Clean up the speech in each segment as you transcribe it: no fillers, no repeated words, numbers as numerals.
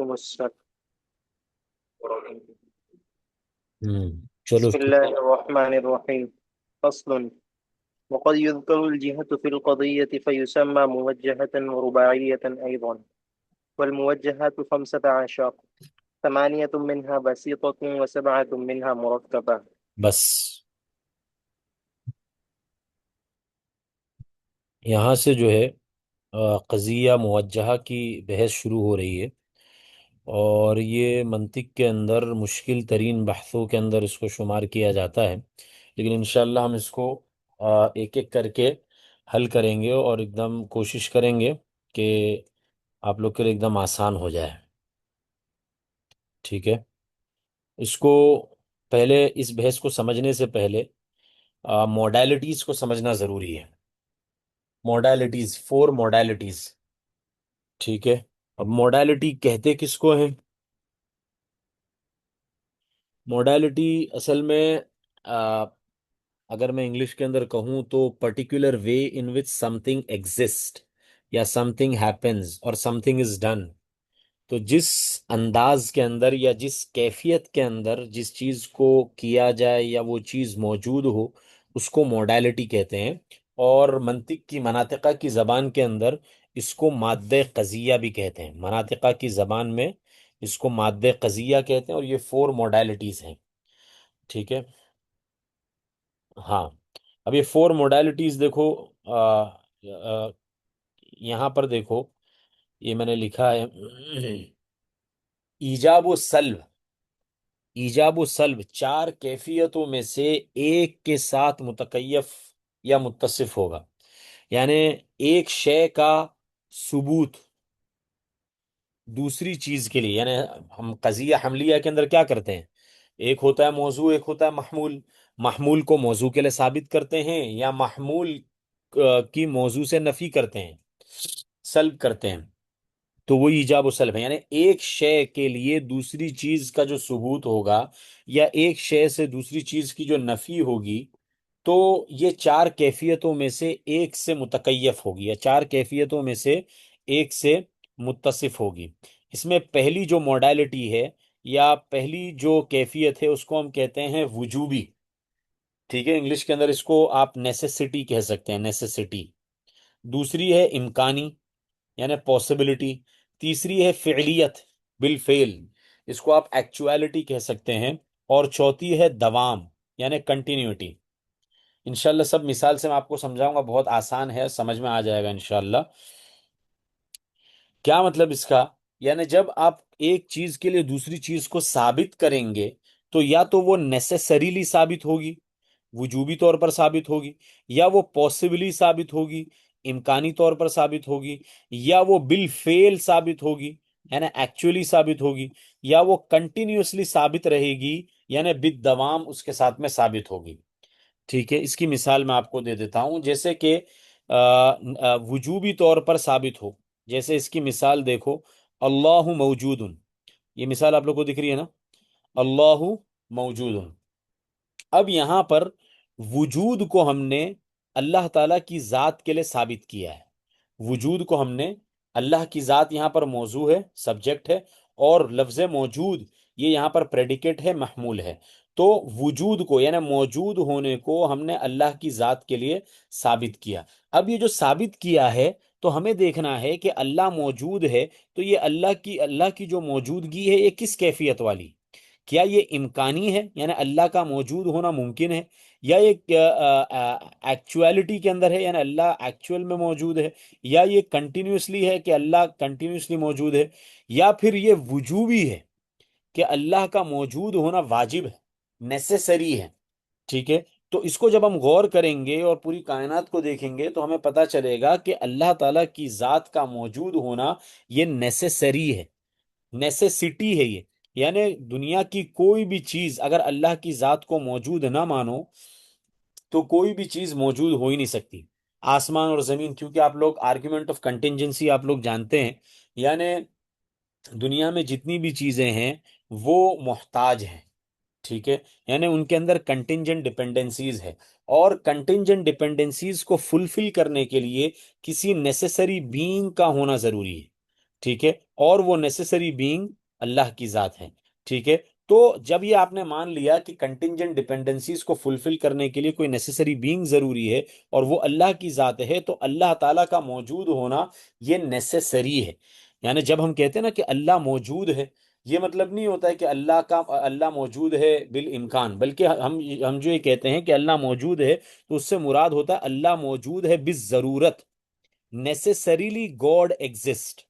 وعليكم السلام. چلو بسم الله الرحمن الرحيم. فصل. وقد يذكر الجهة في القضية فيسمى موجهة ورباعية أيضا. والموجهات 15، 8 منها بسيطة و7 منها مركبة. بس یہاں سے جو ہے قضیہ موجہہ کی بحث شروع ہو رہی ہے، اور یہ منطق کے اندر مشکل ترین بحثوں کے اندر اس کو شمار کیا جاتا ہے، لیکن انشاءاللہ ہم اس کو ایک ایک کر کے حل کریں گے، اور ایک دم کوشش کریں گے کہ آپ لوگ کے لیے ایک دم آسان ہو جائے. ٹھیک ہے، اس کو پہلے اس بحث کو سمجھنے سے پہلے موڈیلٹیز کو سمجھنا ضروری ہے. Modalities, 4 modalities. ٹھیک ہے، اب موڈیلٹی کہتے کس کو ہیں؟ موڈیلٹی اصل میں اگر میں انگلش کے اندر کہوں تو پرٹیکولر وے ان وچ سم تھنگ ایگزسٹ یا سم تھنگ ہیپنز اور سم تھنگ از ڈن. تو جس انداز کے اندر یا جس کیفیت کے اندر جس چیز کو کیا جائے یا وہ چیز موجود ہو، اس کو موڈیلٹی کہتے ہیں. اور منطق کی مناطقہ کی زبان کے اندر اس کو مادہ قضیہ بھی کہتے ہیں. مناطقہ کی زبان میں اس کو مادہ قضیہ کہتے ہیں، اور یہ 4 موڈیلٹیز ہیں. ٹھیک ہے، ہاں. اب یہ 4 موڈیلٹیز دیکھو، یہاں پر دیکھو، یہ میں نے لکھا ہے ایجاب و سلب. ایجاب و سلب 4 کیفیتوں میں سے ایک کے ساتھ متکیف یا متصف ہوگا. یعنی ایک شے کا ثبوت دوسری چیز کے لیے، یعنی ہم قضیہ حملیہ کے اندر کیا کرتے ہیں؟ ایک ہوتا ہے موضوع، ایک ہوتا ہے محمول. محمول کو موضوع کے لیے ثابت کرتے ہیں، یا محمول کی موضوع سے نفی کرتے ہیں، سلب کرتے ہیں. تو وہ ایجاب و سلب ہے، یعنی ایک شے کے لیے دوسری چیز کا جو ثبوت ہوگا، یا ایک شے سے دوسری چیز کی جو نفی ہوگی، تو یہ 4 کیفیتوں میں سے ایک سے متکیف ہوگی، یا 4 کیفیتوں میں سے ایک سے متصف ہوگی. اس میں پہلی جو موڈیلٹی ہے یا پہلی جو کیفیت ہے اس کو ہم کہتے ہیں وجوبی. ٹھیک ہے، انگلش کے اندر اس کو آپ نیسیسٹی کہہ سکتے ہیں، نیسیسٹی. دوسری ہے امکانی، یعنی پاسبلٹی. تیسری ہے فعلیت، بالفعل، اس کو آپ ایکچویلٹی کہہ سکتے ہیں. اور چوتھی ہے دوام، یعنی کنٹینیوٹی. انشاءاللہ سب مثال سے میں آپ کو سمجھاؤں گا، بہت آسان ہے، سمجھ میں آ جائے گا انشاءاللہ. کیا مطلب اس کا؟ یعنی جب آپ ایک چیز کے لیے دوسری چیز کو ثابت کریں گے تو یا تو وہ نیسیسریلی ثابت ہوگی، وجوبی طور پر ثابت ہوگی، یا وہ پاسبلی ثابت ہوگی، امکانی طور پر ثابت ہوگی، یا وہ بالفعل ثابت ہوگی، یعنی ایکچولی ثابت ہوگی، یا وہ کنٹینیوسلی ثابت رہے گی، یعنی بالدوام اس کے ساتھ میں ثابت ہوگی. ٹھیک ہے، اس کی مثال میں آپ کو دے دیتا ہوں. جیسے کہ وجوبی طور پر ثابت ہو، جیسے اس کی مثال دیکھو، اللہ موجود. یہ مثال آپ لوگ کو دکھ رہی ہے نا، اللہ موجود. اب یہاں پر وجود کو ہم نے اللہ تعالیٰ کی ذات کے لیے ثابت کیا ہے. وجود کو ہم نے، اللہ کی ذات یہاں پر موضوع ہے، سبجیکٹ ہے، اور لفظ موجود یہ یہاں پر پریڈیکیٹ ہے، محمول ہے. تو وجود کو یعنی موجود ہونے کو ہم نے اللہ کی ذات کے لیے ثابت کیا. اب یہ جو ثابت کیا ہے تو ہمیں دیکھنا ہے کہ اللہ موجود ہے، تو یہ اللہ کی جو موجودگی ہے یہ کس کیفیت والی؟ کیا یہ امکانی ہے، یعنی اللہ کا موجود ہونا ممکن ہے، یا یہ ایکچویلٹی کے اندر ہے، یعنی اللہ ایکچوئل میں موجود ہے، یا یہ کنٹینیوسلی ہے کہ اللہ کنٹینیوسلی موجود ہے، یا پھر یہ وجوبی ہے کہ اللہ کا موجود ہونا واجب ہے، نیسیسری ہے. ٹھیک ہے، تو اس کو جب ہم غور کریں گے اور پوری کائنات کو دیکھیں گے تو ہمیں پتہ چلے گا کہ اللہ تعالیٰ کی ذات کا موجود ہونا یہ نیسیسری ہے، نیسیسٹی ہے یہ. یعنی دنیا کی کوئی بھی چیز اگر اللہ کی ذات کو موجود نہ مانو تو کوئی بھی چیز موجود ہو ہی نہیں سکتی. آسمان اور زمین، کیونکہ آپ لوگ آرگیومنٹ آف کنٹینجنسی آپ لوگ جانتے ہیں، یعنی دنیا میں جتنی بھی چیزیں ہیں وہ محتاج ہیں. ٹھیک ہے، یعنی ان کے اندر کنٹینجنٹ ڈپینڈنسیز ہے، اور کنٹینجنٹ ڈپینڈنسیز کو فلفل کرنے کے لیے کسی نیسیسری بینگ کا ہونا ضروری ہے. ٹھیک ہے، اور وہ نیسیسری بینگ اللہ کی ذات ہے، ٹھیک ہے۔ تو جب یہ آپ نے مان لیا کہ کنٹینجنٹ ڈپینڈنسیز کو فلفل کرنے کے لیے کوئی نیسیسری بینگ ضروری ہے اور وہ اللہ کی ذات ہے، تو اللہ تعالیٰ کا موجود ہونا یہ نیسیسری ہے۔ یعنی جب ہم کہتے ہیں نا کہ اللہ موجود ہے، یہ مطلب نہیں ہوتا ہے کہ اللہ موجود ہے بالامکان، بلکہ ہم جو یہ کہتے ہیں کہ اللہ موجود ہے تو اس سے مراد ہوتا ہے اللہ موجود ہے بالضرورت، نیسیسریلی گاڈ ایگزسٹ۔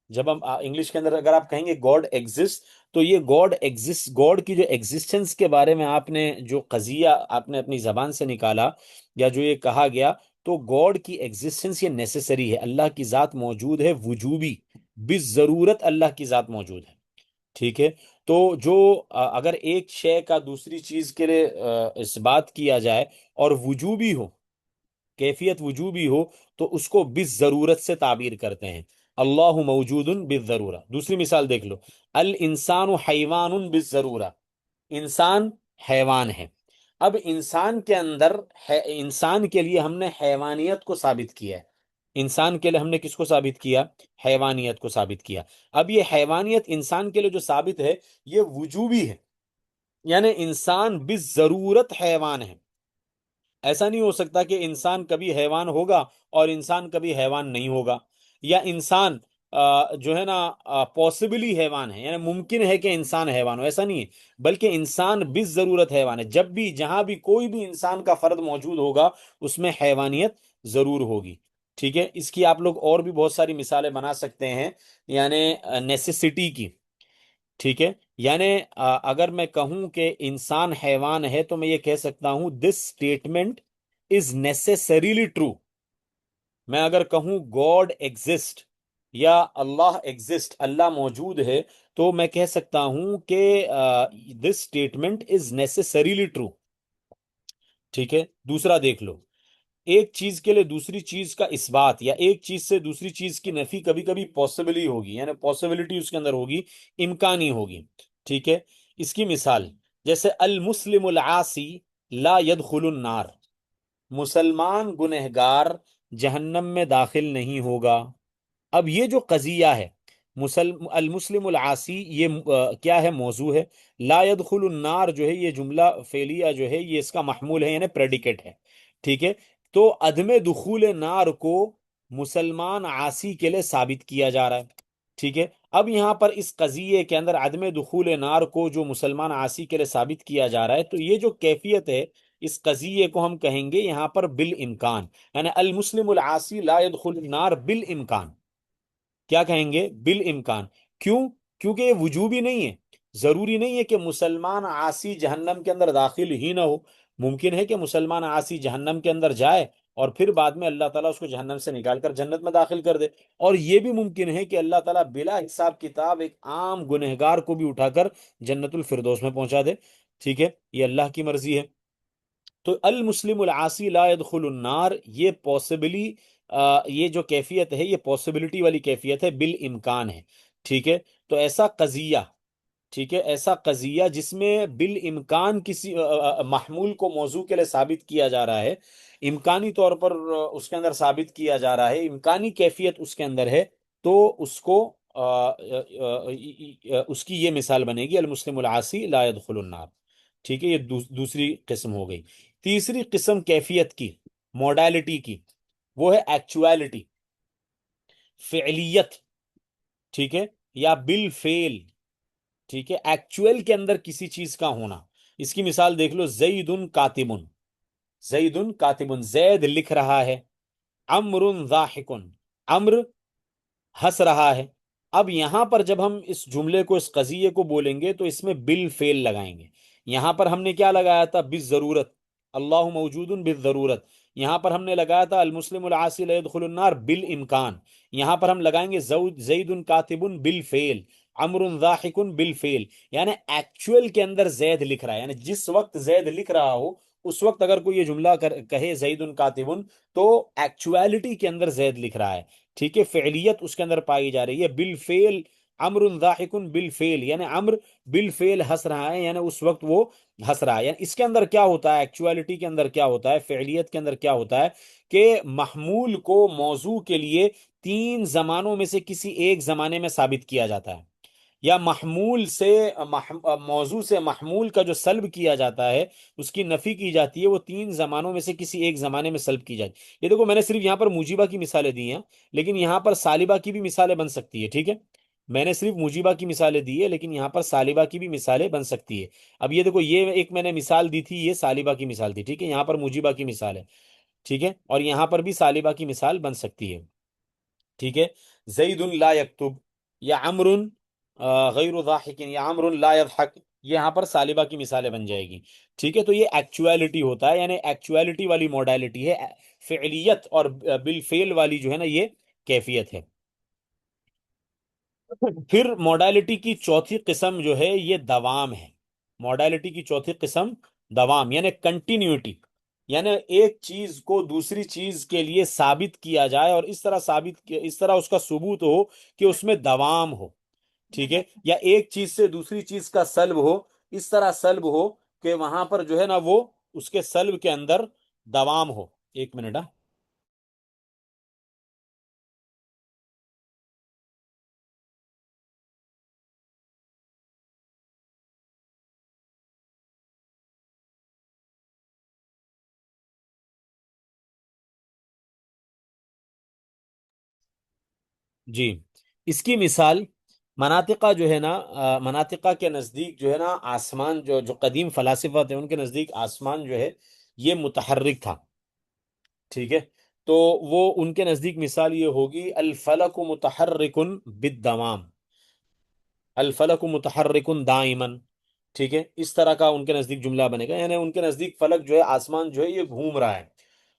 جب ہم انگلش کے اندر اگر آپ کہیں گے گاڈ ایگزسٹ، تو یہ گاڈ ایگزسٹ، گاڈ کی جو ایگزسٹنس کے بارے میں آپ نے جو قضیہ آپ نے اپنی زبان سے نکالا یا جو یہ کہا گیا، تو گاڈ کی ایگزسٹنس یہ نیسیسری ہے، اللہ کی ذات موجود ہے وجوبی، بالضرورت اللہ کی ذات موجود ہے، ٹھیک ہے۔ تو جو اگر ایک شے کا دوسری چیز کے لیے اس بات کیا جائے اور وجوبی ہو، کیفیت وجوبی ہو، تو اس کو بالضرورت سے تعبیر کرتے ہیں، اللہ موجود بالضرورہ۔ دوسری مثال دیکھ لو، الانسان حیوان بالضرورہ، انسان حیوان ہے۔ اب انسان کے اندر انسان کے لیے ہم نے حیوانیت کو ثابت کیا ہے، انسان کے لیے ہم نے کس کو ثابت کیا؟ حیوانیت کو ثابت کیا۔ اب یہ حیوانیت انسان کے لیے جو ثابت ہے یہ وجوبی ہے، یعنی انسان بالضرورت حیوان ہے۔ ایسا نہیں ہو سکتا کہ انسان کبھی حیوان ہوگا اور انسان کبھی حیوان نہیں ہوگا، یا انسان جو ہے نا پاسبلی حیوان ہے، یعنی ممکن ہے کہ انسان حیوان ہو، ایسا نہیں ہے، بلکہ انسان بالضرورت حیوان ہے۔ جب بھی جہاں بھی کوئی بھی انسان کا فرد موجود ہوگا اس میں حیوانیت ضرور ہوگی، ٹھیک ہے۔ اس کی آپ لوگ اور بھی بہت ساری مثالیں بنا سکتے ہیں، یعنی نیسیسٹی کی، ٹھیک ہے۔ یعنی اگر میں کہوں کہ انسان حیوان ہے تو میں یہ کہہ سکتا ہوں دس اسٹیٹمنٹ از نیسیسریلی ٹرو۔ میں اگر کہوں گاڈ ایگزسٹ یا اللہ ایگزسٹ، اللہ موجود ہے، تو میں کہہ سکتا ہوں کہ دس اسٹیٹمنٹ از نیسیسریلی ٹرو، ٹھیک ہے۔ دوسرا دیکھ لو، ایک چیز کے لیے دوسری چیز کا اثبات یا ایک چیز سے دوسری چیز کی نفی کبھی کبھی پاسبل ہی ہوگی، یعنی پاسبلٹی اس کے اندر ہوگی، امکانی ہوگی، ٹھیک ہے۔ اس کی مثال جیسے المسلم العاصی لا يدخل النار، مسلمان گنہگار جہنم میں داخل نہیں ہوگا۔ اب یہ جو قضیہ ہے المسلم العاصی، یہ کیا ہے؟ موضوع ہے۔ لا يدخل النار جو ہے یہ جملہ فعلیہ جو ہے یہ اس کا محمول ہے، یعنی پریڈیکیٹ ہے، ٹھیک ہے۔ تو عدم دخول نار کو مسلمان عاصی کے لیے ثابت کیا جا رہا ہے، ٹھیک ہے۔ اب یہاں پر اس قضیے کے اندر عدم دخول نار کو جو مسلمان عاصی کے لیے ثابت کیا جا رہا ہے، تو یہ جو کیفیت ہے اس قضیے کو ہم کہیں گے یہاں پر بالامکان، یعنی المسلم العاصی لا يدخل النار بالامکان۔ کیا کہیں گے؟ بالامکان۔ کیوں؟ کیونکہ یہ وجوبی نہیں ہے، ضروری نہیں ہے کہ مسلمان عاصی جہنم کے اندر داخل ہی نہ ہو، ممکن ہے کہ مسلمان عاصی جہنم کے اندر جائے اور پھر بعد میں اللہ تعالیٰ اس کو جہنم سے نکال کر جنت میں داخل کر دے، اور یہ بھی ممکن ہے کہ اللہ تعالیٰ بلا حساب کتاب ایک عام گنہگار کو بھی اٹھا کر جنت الفردوس میں پہنچا دے، ٹھیک ہے۔ یہ اللہ کی مرضی ہے۔ تو المسلم العاصی لا يدخل النار، یہ پاسبلی یہ جو کیفیت ہے یہ پاسبلٹی والی کیفیت ہے، بالامکان ہے، ٹھیک ہے۔ تو ایسا قضیہ، ٹھیک ہے، ایسا قضیہ جس میں بالامکان کسی محمول کو موضوع کے لیے ثابت کیا جا رہا ہے، امکانی طور پر اس کے اندر ثابت کیا جا رہا ہے، امکانی کیفیت اس کے اندر ہے، تو اس کو اس کی یہ مثال بنے گی المسلم العاصی لا يدخل النار، ٹھیک ہے۔ یہ دوسری قسم ہو گئی۔ تیسری قسم کیفیت کی، موڈالٹی کی، وہ ہے ایکچوالٹی، فعلیت، ٹھیک ہے، یا بالفعل، ٹھیک ہے، ایکچوئل کے اندر کسی چیز کا ہونا۔ اس کی مثال دیکھ لو، زید کاتب، زید کاتب، زید لکھ رہا ہے، عمر ضاحک، عمر ہنس رہا ہے۔ اب یہاں پر جب ہم اس جملے کو، اس قضیے کو بولیں گے تو اس میں بالفعل لگائیں گے۔ یہاں پر ہم نے کیا لگایا تھا؟ بالضرورت، اللہ موجود بالضرورت۔ یہاں پر ہم نے لگایا تھا المسلم العاصی لا يدخل النار بالامکان۔ یہاں پر ہم لگائیں گے زید کاتب بالفعل، عمر ضاحک بالفعل، یعنی ایکچوئل کے اندر زید لکھ رہا ہے، یعنی جس وقت زید لکھ رہا ہو اس وقت اگر کوئی یہ جملہ کہے زید کاتب، تو ایکچوالٹی کے اندر زید لکھ رہا ہے، ٹھیک ہے، فعلیت اس کے اندر پائی جا رہی ہے، بالفعل امر ضاحکن بالفعل، یعنی امر بالفعل ہنس رہا ہے، یعنی اس وقت وہ ہنس رہا ہے. یعنی اس کے اندر کیا ہوتا ہے، ایکچوالٹی کے اندر کیا ہوتا ہے، فعلیت کے اندر کیا ہوتا ہے کہ محمول کو موضوع کے لیے تین زمانوں میں سے کسی ایک زمانے میں ثابت کیا جاتا ہے، یا محمول سے موضوع سے محمول کا جو سلب کیا جاتا ہے اس کی نفی کی جاتی ہے، وہ تین زمانوں میں سے کسی ایک زمانے میں سلب کی جاتی ہے. یہ دیکھو میں نے صرف یہاں پر موجبہ کی مثالیں دی ہیں، لیکن یہاں پر سالبہ کی بھی مثالیں بن سکتی ہے. ٹھیک ہے، میں نے صرف موجبہ کی مثالیں دی ہے، لیکن یہاں پر سالبہ کی بھی مثالیں بن سکتی ہے. اب یہ دیکھو، یہ ایک میں نے مثال دی تھی، یہ سالبہ کی مثال تھی. ٹھیک ہے، یہاں پر موجبہ کی مثال ہے. ٹھیک ہے، اور یہاں پر بھی سالبہ کی مثال بن سکتی ہے. ٹھیک ہے، زید لا یکتب، یا عمر غیر ضاحک، یا عمر لا یضحک، یہ یہاں پر سالبہ کی مثالیں بن جائے گی. ٹھیک ہے، تو یہ ایکچوالٹی ہوتا ہے، یعنی ایکچوالٹی والی موڈالٹی ہے. فعلیت اور بالفعل والی جو ہے نا یہ کیفیت ہے. پھر موڈالٹی کی چوتھی قسم جو ہے یہ دوام ہے. موڈالٹی کی چوتھی قسم دوام، یعنی کنٹینیوٹی، یعنی ایک چیز کو دوسری چیز کے لیے ثابت کیا جائے اور اس طرح اس کا ثبوت ہو کہ اس میں دوام ہو. ٹھیک ہے، یا ایک چیز سے دوسری چیز کا سلب ہو، اس طرح سلب ہو کہ وہاں پر جو ہے نا وہ اس کے سلب کے اندر دوام ہو. ایک منٹ. جی، اس کی مثال مناطقہ جو ہے نا، مناطقہ کے نزدیک جو ہے نا آسمان، جو قدیم فلاسفہ تھے ان کے نزدیک آسمان جو ہے یہ متحرک تھا. ٹھیک ہے، تو وہ ان کے نزدیک مثال یہ ہوگی الفلک متحرک بالدوام، الفلک متحرک دائما. ٹھیک ہے، اس طرح کا ان کے نزدیک جملہ بنے گا. یعنی ان کے نزدیک فلک جو ہے، آسمان جو ہے یہ گھوم رہا ہے.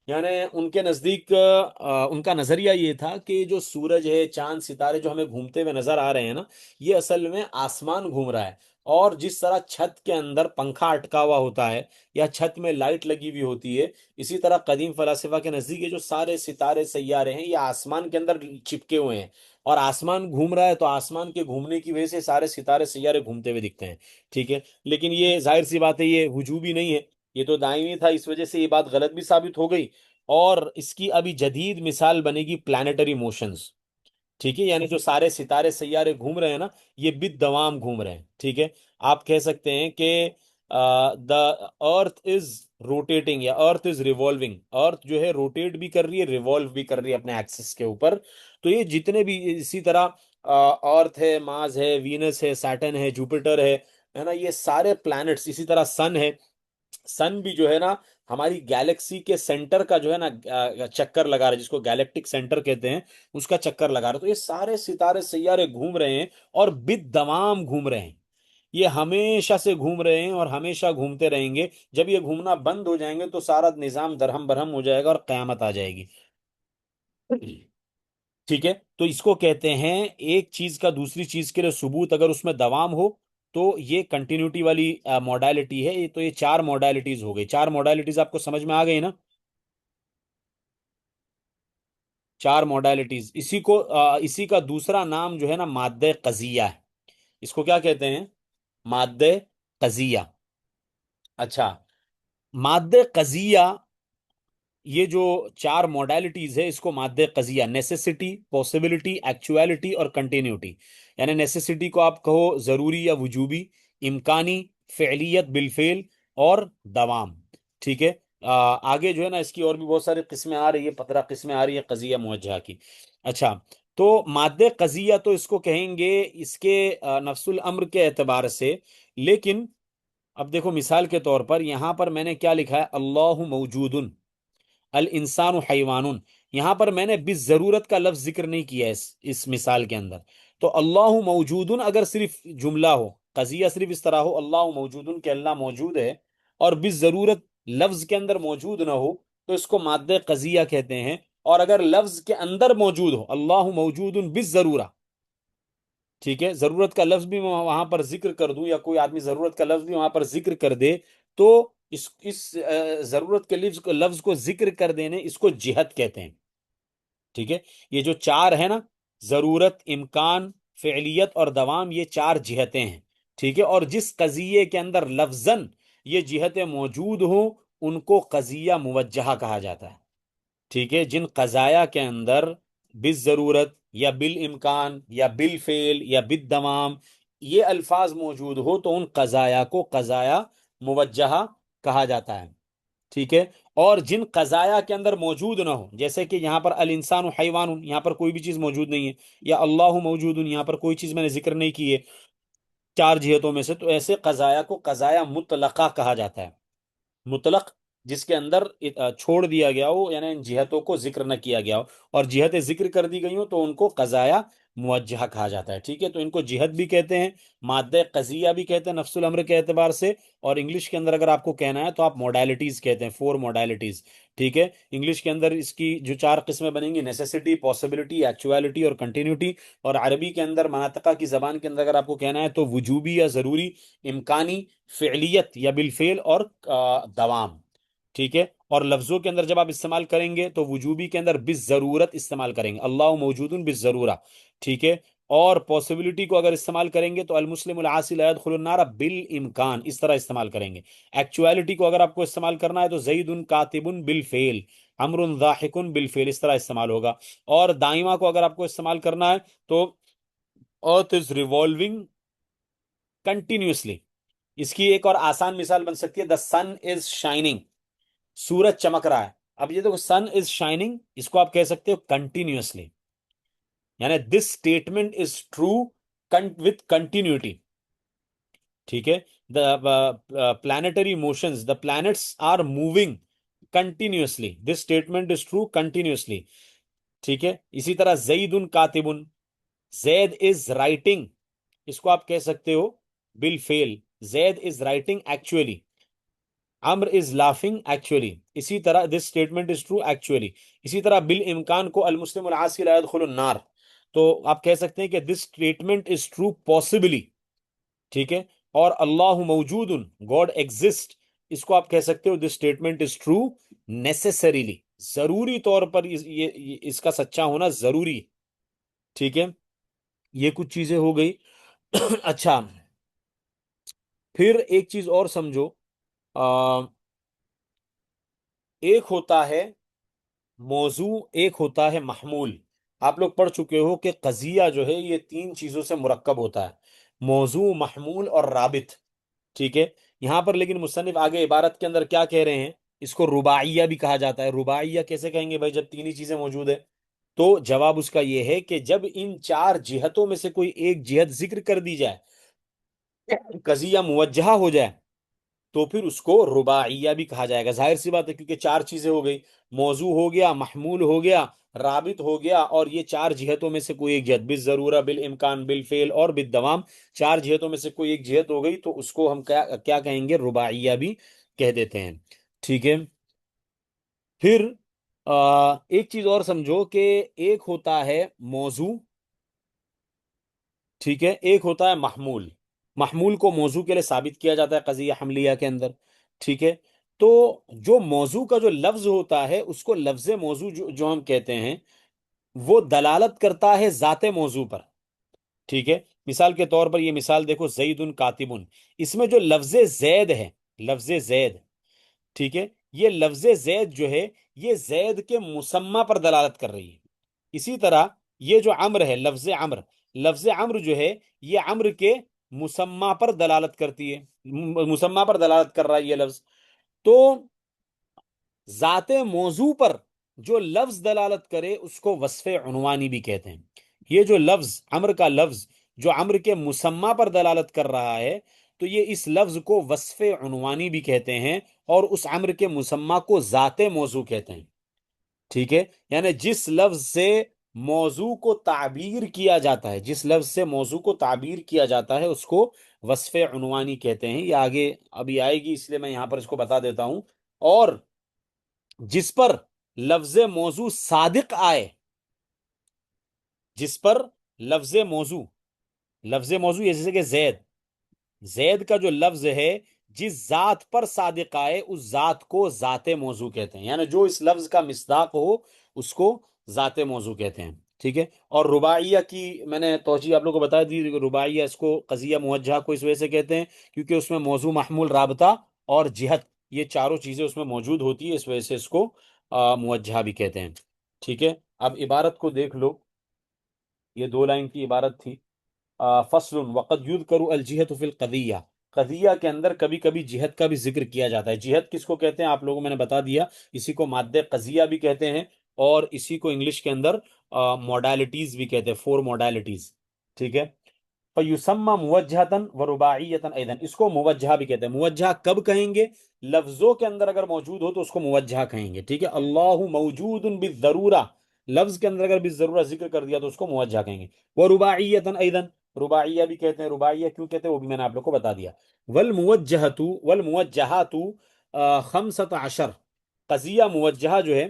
یعنی ان کے نزدیک ان کا نظریہ یہ تھا کہ جو سورج ہے، چاند، ستارے جو ہمیں گھومتے ہوئے نظر آ رہے ہیں نا، یہ اصل میں آسمان گھوم رہا ہے. اور جس طرح چھت کے اندر پنکھا اٹکا ہوا ہوتا ہے یا چھت میں لائٹ لگی ہوئی ہوتی ہے، اسی طرح قدیم فلاسفہ کے نزدیک یہ جو سارے ستارے سیارے ہیں یہ آسمان کے اندر چپکے ہوئے ہیں، اور آسمان گھوم رہا ہے تو آسمان کے گھومنے کی وجہ سے سارے ستارے سیارے گھومتے ہوئے دکھتے ہیں. ٹھیک ہے، لیکن یہ ظاہر سی بات ہے یہ وجوبی نہیں ہے، یہ تو دائمی تھا، اس وجہ سے یہ بات غلط بھی ثابت ہو گئی. اور اس کی ابھی جدید مثال بنے گی پلانیٹری موشنز. ٹھیک ہے، یعنی جو سارے ستارے سیارے گھوم رہے ہیں نا، یہ بالدوام گھوم رہے ہیں. ٹھیک ہے، آپ کہہ سکتے ہیں کہ دا ارتھ از روٹیٹنگ یا ارتھ از ریوالونگ، ارتھ جو ہے روٹیٹ بھی کر رہی ہے، ریوالو بھی کر رہی ہے اپنے ایکسس کے اوپر. تو یہ جتنے بھی اسی طرح ارتھ ہے، مارس ہے، وینس ہے، سیٹرن ہے، جوپیٹر ہے نا، یہ سارے پلانٹس، اسی طرح سن ہے. سن بھی جو ہے نا ہماری گیلیکسی کے سینٹر کا جو ہے نا چکر لگا رہا ہے، جس کو گیلیکٹک سینٹر کہتے ہیں، اس کا چکر لگا رہا ہے. تو یہ سارے ستارے سیارے گھوم رہے ہیں اور بالدوام گھوم رہے ہیں. یہ ہمیشہ سے گھوم رہے ہیں اور ہمیشہ گھومتے رہیں گے. جب یہ گھومنا بند ہو جائیں گے تو سارا نظام درہم برہم ہو جائے گا اور قیامت آ جائے گی. ٹھیک ہے، تو اس کو کہتے ہیں ایک چیز کا دوسری چیز کے لیے ثبوت اگر اس میں دوام ہو تو یہ کنٹینیوٹی والی موڈالٹی ہے. تو یہ چار موڈالٹیز ہو گئی. چار موڈالٹیز آپ کو سمجھ میں آ گئی نا؟ چار موڈالٹیز. اسی کا دوسرا نام جو ہے نا مادہ قضیہ ہے. اس کو کیا کہتے ہیں؟ مادہ قضیہ. اچھا، مادہ قضیہ، یہ جو چار موڈالٹیز ہے اس کو مادہ قضیہ، نیسیسٹی، پاسبلٹی، ایکچوالٹی اور کنٹینیوٹی. یعنی نیسیسٹی کو آپ کہو ضروری یا وجوبی، امکانی، فعلیت بالفعل، اور دوام. ٹھیک ہے، آگے جو ہے نا اس کی اور بھی بہت ساری قسمیں آ رہی ہے، 15 قسمیں آ رہی ہے قضیہ موجہہ کی. اچھا، تو مادہ قضیہ تو اس کو کہیں گے اس کے نفس الامر کے اعتبار سے. لیکن اب دیکھو مثال کے طور پر یہاں پر میں نے کیا لکھا ہے، اللہ موجود، الانسان حیوان. یہاں پر میں نے بالضرورت کا لفظ ذکر نہیں کیا ہے اس مثال کے اندر. تو اللہ موجود اگر صرف جملہ ہو، قضیہ صرف اس طرح ہو اللہ موجود کہ اللہ موجود ہے، اور بالضرورت لفظ کے اندر موجود نہ ہو، تو اس کو مادہ قضیہ کہتے ہیں. اور اگر لفظ کے اندر موجود ہو اللہ موجود بالضرورہ، ٹھیک ہے، ضرورت کا لفظ بھی میں وہاں پر ذکر کر دوں یا کوئی آدمی ضرورت کا لفظ بھی وہاں پر ذکر کر دے، تو اس ضرورت کے لفظ کو ذکر کر دینے اس کو جہت کہتے ہیں. ٹھیک ہے، یہ جو چار ہے نا، ضرورت، امکان، فعلیت اور دوام یہ چار جہتیں ہیں، ٹھیک ہے، اور جس قضیے کے اندر لفظاً یہ جہتیں موجود ہوں ان کو قضیہ موجہہ کہا جاتا ہے، ٹھیک ہے، جن قضایا کے اندر بالضرورت یا بالامکان یا بالفعل یا بالدوام یہ الفاظ موجود ہو تو ان قضایا کو قضایا موجہہ کہا جاتا ہے، ٹھیک ہے، اور جن قضایا کے اندر موجود نہ ہو، جیسے کہ یہاں پر الانسان حیوان، یہاں پر کوئی بھی چیز موجود نہیں ہے، یا اللہ موجود، یہاں پر کوئی چیز میں نے ذکر نہیں کی ہے چار جہتوں میں سے، تو ایسے قضایا کو قضایا مطلقہ کہا جاتا ہے، مطلق جس کے اندر چھوڑ دیا گیا ہو، یعنی ان جہتوں کو ذکر نہ کیا گیا ہو، اور جہتیں ذکر کر دی گئی ہوں تو ان کو قضایا موجہہ کہا جاتا ہے، ٹھیک ہے، تو ان کو جہت بھی کہتے ہیں، مادہ قضیہ بھی کہتے ہیں نفس الامر کے اعتبار سے، اور انگلش کے اندر اگر آپ کو کہنا ہے تو آپ موڈیلٹیز کہتے ہیں، فور موڈیلٹیز، ٹھیک ہے، انگلش کے اندر اس کی جو چار قسمیں بنیں گی، نیسیسٹی، پاسبلٹی، ایکچویلٹی اور کنٹینیوٹی، اور عربی کے اندر مناطقہ کی زبان کے اندر اگر آپ کو کہنا ہے تو وجوبی یا ضروری، امکانی، فعلیت یا بالفعل اور دوام، ٹھیک ہے، اور لفظوں کے اندر جب آپ استعمال کریں گے تو وجوبی کے اندر بالضرورت استعمال کریں گے، اللہ موجود بالضرورہ، ٹھیک ہے، اور پاسبلٹی کو اگر استعمال کریں گے تو المسلم العاصی لا يدخل النار بالامکان، اس طرح استعمال کریں گے، ایکچویلٹی کو اگر آپ کو استعمال کرنا ہے تو زید کاتب بالفعل، عمر ضاحک بالفعل، اس طرح استعمال ہوگا، اور دائمہ کو اگر آپ کو استعمال کرنا ہے تو earth is revolving continuously، اس کی ایک اور آسان مثال بن سکتی ہے the sun is shining، سورج چمک رہا ہے، اب یہ دیکھو سن از شائننگ، اس کو آپ کہہ سکتے ہو کنٹینیوسلی، یعنی دس statement is true with continuity, ٹھیک ہے، the planetary motions, the plants are moving continuously, this statement is true continuously, ٹھیک ہے، اسی طرح زید کاتب، زید از رائٹنگ، اس کو آپ کہہ سکتے ہو بالفعل، Zaid is writing actually, Umar is laughing actually, اسی طرح this statement is true actually, اسی طرح بالامکان کو المسلم العاصی لا يدخل النار، تو آپ کہہ سکتے ہیں کہ دس اسٹیٹمنٹ از ٹرو پاسبلی، ٹھیک ہے، اور اللہ موجود، گاڈ ایگزسٹ، اس کو آپ کہہ سکتے ہو this statement is true necessarily, ضروری طور پر اس کا سچا ہونا ضروری ہے، ٹھیک ہے، یہ کچھ چیزیں ہو گئی اچھا، پھر ایک چیز اور سمجھو، ایک ہوتا ہے موضوع، ایک ہوتا ہے محمول، آپ لوگ پڑھ چکے ہو کہ قضیہ جو ہے یہ تین چیزوں سے مرکب ہوتا ہے، موضوع، محمول اور رابط، ٹھیک ہے، یہاں پر لیکن مصنف آگے عبارت کے اندر کیا کہہ رہے ہیں، اس کو رباعیہ بھی کہا جاتا ہے، رباعیہ کیسے کہیں گے بھائی جب تین ہی چیزیں موجود ہیں، تو جواب اس کا یہ ہے کہ جب ان چار جہتوں میں سے کوئی ایک جہت ذکر کر دی جائے، قضیہ موجہہ ہو جائے، تو پھر اس کو رباعیہ بھی کہا جائے گا، ظاہر سی بات ہے کیونکہ چار چیزیں ہو گئی، موضوع ہو گیا، محمول ہو گیا، رابط ہو گیا، اور یہ چار جہتوں میں سے کوئی ایک جہت، بالضرورہ، بالامکان، بالفعل اور بالدوام، چار جہتوں میں سے کوئی ایک جہت ہو گئی تو اس کو ہم کیا کہیں گے، رباعیہ بھی کہہ دیتے ہیں، ٹھیک ہے، پھر ایک چیز اور سمجھو کہ ایک ہوتا ہے موضوع، ٹھیک ہے، ایک ہوتا ہے محمول، محمول کو موضوع کے لیے ثابت کیا جاتا ہے قضیہ حملیہ کے اندر، ٹھیک ہے، تو جو موضوع کا جو لفظ ہوتا ہے اس کو لفظ موضوع جو ہم کہتے ہیں وہ دلالت کرتا ہے ذات موضوع پر، ٹھیک ہے، مثال کے طور پر یہ مثال دیکھو، زید کاتب، اس میں جو لفظ زید ہے، لفظ زید، ٹھیک ہے، یہ لفظ زید جو ہے یہ زید کے مسمى پر دلالت کر رہی ہے، اسی طرح یہ جو عمر ہے، لفظ عمر، لفظ عمر جو ہے یہ عمر کے مسمى پر دلالت کرتی ہے، مسمى پر دلالت کر رہا ہے یہ لفظ، تو ذات موضوع پر جو لفظ دلالت کرے اس کو وصف عنوانی بھی کہتے ہیں، یہ جو لفظ عمر کا لفظ جو عمر کے مسمى پر دلالت کر رہا ہے تو یہ اس لفظ کو وصف عنوانی بھی کہتے ہیں، اور اس عمر کے مسمى کو ذات موضوع کہتے ہیں، ٹھیک ہے، یعنی جس لفظ سے موضوع کو تعبیر کیا جاتا ہے، جس لفظ سے موضوع کو تعبیر کیا جاتا ہے اس کو وصف عنوانی کہتے ہیں، یہ آگے ابھی آئے گی اس لیے میں یہاں پر اس کو بتا دیتا ہوں، اور جس پر لفظ موضوع صادق آئے، جس پر لفظ موضوع، لفظ موضوع جیسے کہ زید، زید کا جو لفظ ہے جس ذات پر صادق آئے اس ذات کو ذات موضوع کہتے ہیں، یعنی جو اس لفظ کا مصداق ہو اس کو ذات موضوع کہتے ہیں، ٹھیک ہے. اور رباعیہ کی میں نے توجیہ آپ لوگوں کو بتا دی. رباعیہ اس کو قضیہ موجہہ کو اس وجہ سے کہتے ہیں کیونکہ اس میں موضوع محمول رابطہ اور جہت یہ چاروں چیزیں اس میں موجود ہوتی ہے، اس وجہ سے اس کو موجہہ بھی کہتے ہیں. ٹھیک ہے. اب عبارت کو دیکھ لو، یہ 2 لائن کی عبارت تھی. فصل وقد یذکر الجہت فی القضیہ. قضیہ کے اندر کبھی کبھی جہت کا بھی ذکر کیا جاتا ہے. جہت کس کو کہتے ہیں آپ لوگوں کو میں نے بتا دیا. اسی کو مادہ قضیہ بھی کہتے ہیں، اور اسی کو انگلش کے اندر موڈالٹیز بھی کہتے ہیں، 4 موڈالٹیز. ٹھیک ہے. فیسمى موجہتاً ورباعیتاً ایضاً. اس کو موجہہ بھی کہتے ہیں. موجہہ کب کہیں گے؟ لفظوں کے اندر اگر موجود ہو تو اس کو موجہہ کہیں گے. ٹھیک ہے. اللہ موجود بالضرورہ، لفظ کے اندر اگر بالضرورہ ذکر کر دیا تو اس کو موجہہ کہیں گے. ورباعیتاً ایضاً، رباعیہ بھی کہتے ہیں. رباعیہ کیوں کہتے ہیں وہ بھی میں نے آپ لوگ کو بتا دیا. والموجہۃ والموجہات 15. قضیہ موجہہ جو ہے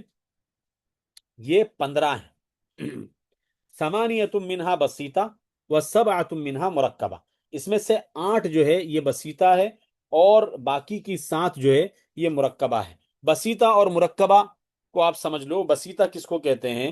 یہ 15 ہیں. ثمانیۃ منہا بسیطہ و7 منہا مرکبہ. اس میں سے 8 جو ہے یہ بسیطہ ہے، اور باقی کی 7 جو ہے یہ مرکبہ ہے. بسیطہ اور مرکبہ کو آپ سمجھ لو. بسیطہ کس کو کہتے ہیں؟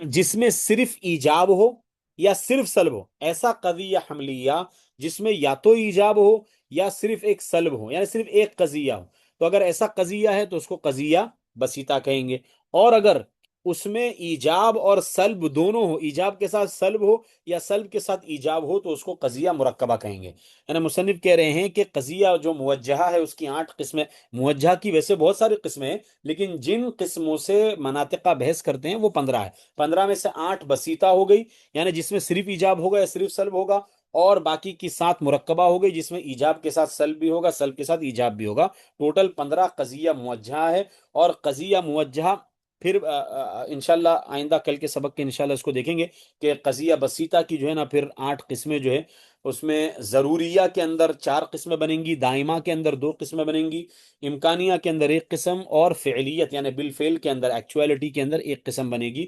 جس میں صرف ایجاب ہو یا صرف سلب ہو. ایسا قضیہ حملیہ جس میں یا تو ایجاب ہو یا صرف ایک سلب ہو، یعنی صرف ایک قضیہ ہو. تو اگر ایسا قضیہ ہے تو اس کو قضیہ بسیطہ کہیں گے. اور اگر اس میں ایجاب اور سلب دونوں ہو، ایجاب کے ساتھ سلب ہو یا سلب کے ساتھ ایجاب ہو، تو اس کو قضیہ مرکبہ کہیں گے. یعنی مصنف کہہ رہے ہیں کہ قضیہ جو موجہہ ہے اس کی 8 قسمیں. موجہہ کی ویسے بہت ساری قسمیں ہیں، لیکن جن قسموں سے مناطق بحث کرتے ہیں وہ 15 ہے. 15 میں سے 8 بسیطہ ہو گئی، یعنی جس میں صرف ایجاب ہوگا یا صرف سلب ہوگا، اور باقی کی 7 مرکبہ ہو گئی جس میں ایجاب کے ساتھ سلب بھی ہوگا، سلب کے ساتھ ایجاب بھی ہوگا. ٹوٹل 15 قضیہ موجہہ ہے. اور قضیہ موجہہ پھر انشاءاللہ آئندہ کل کے سبق کے انشاءاللہ اس کو دیکھیں گے کہ قضیہ بسیطہ کی جو ہے نا پھر 8 قسمیں جو ہے اس میں ضروریہ کے اندر 4 قسمیں بنیں گی، دائمہ کے اندر 2 قسمیں بنیں گی، امکانیہ کے اندر 1 قسم، اور فعلیت یعنی بالفعل کے اندر، ایکچوالٹی کے اندر 1 قسم بنے گی.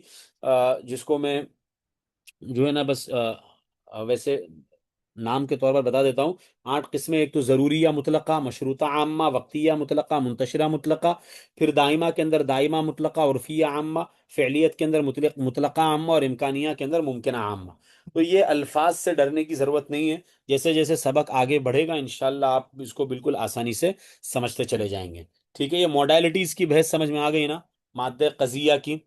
جس کو میں جو ہے نا بس ویسے نام کے طور پر بتا دیتا ہوں. 8 قسمیں: ایک تو ضروریہ مطلقہ، مشروطہ عامہ، وقتیہ مطلقہ، منتشرہ مطلقہ. پھر دائمہ کے اندر دائمہ مطلقہ، عرفیہ عامہ. فعلیت کے اندر مطلقہ عامہ، اور امکانیہ کے اندر ممکنہ عامہ. تو یہ الفاظ سے ڈرنے کی ضرورت نہیں ہے. جیسے جیسے سبق آگے بڑھے گا انشاءاللہ آپ اس کو بالکل آسانی سے سمجھتے چلے جائیں گے. ٹھیک ہے. یہ موڈالٹیز کی بحث سمجھ میں آ گئی نا، مادہ قضیہ کی؟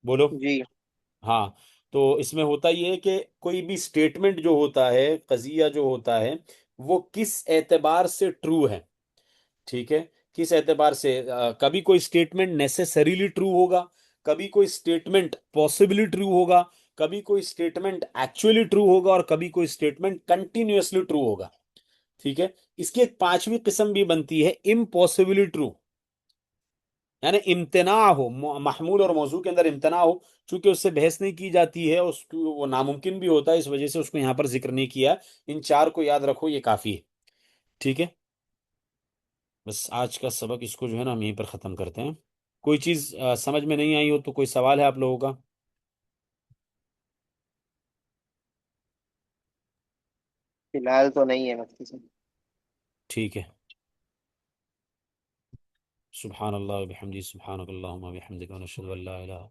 بولو. جی ہاں. تو اس میں ہوتا یہ ہے کہ کوئی بھی اسٹیٹمنٹ جو ہوتا ہے، قضیہ جو ہوتا ہے، وہ کس اعتبار سے ٹرو ہے. ٹھیک ہے. کس اعتبار سے کبھی کوئی اسٹیٹمنٹ نیسسریلی ٹرو ہوگا، کبھی کوئی اسٹیٹمنٹ پاسبلی ٹرو ہوگا، کبھی کوئی اسٹیٹمنٹ ایکچولی ٹرو ہوگا، اور کبھی کوئی اسٹیٹمنٹ کنٹینیوسلی ٹرو ہوگا. ٹھیک ہے. اس کی ایک 5ویں قسم بھی بنتی ہے، امپاسبلی ٹرو. یعنی امتناع ہو، محمول اور موضوع کے اندر امتناع ہو. چونکہ اس سے بحث نہیں کی جاتی ہے، اس کو وہ ناممکن بھی ہوتا ہے، اس وجہ سے اس کو یہاں پر ذکر نہیں کیا. ان 4 کو یاد رکھو، یہ کافی ہے. ٹھیک ہے. بس آج کا سبق اس کو جو ہے نا ہم یہیں پر ختم کرتے ہیں. کوئی چیز سمجھ میں نہیں آئی ہو تو کوئی سوال ہے آپ لوگوں کا؟ فی الحال تو نہیں ہے مفتی صاحب. ٹھیک ہے. سبحان اللہ وبحمدہ، سبحانک اللہم وبحمدک، ونشہد ان لا الہ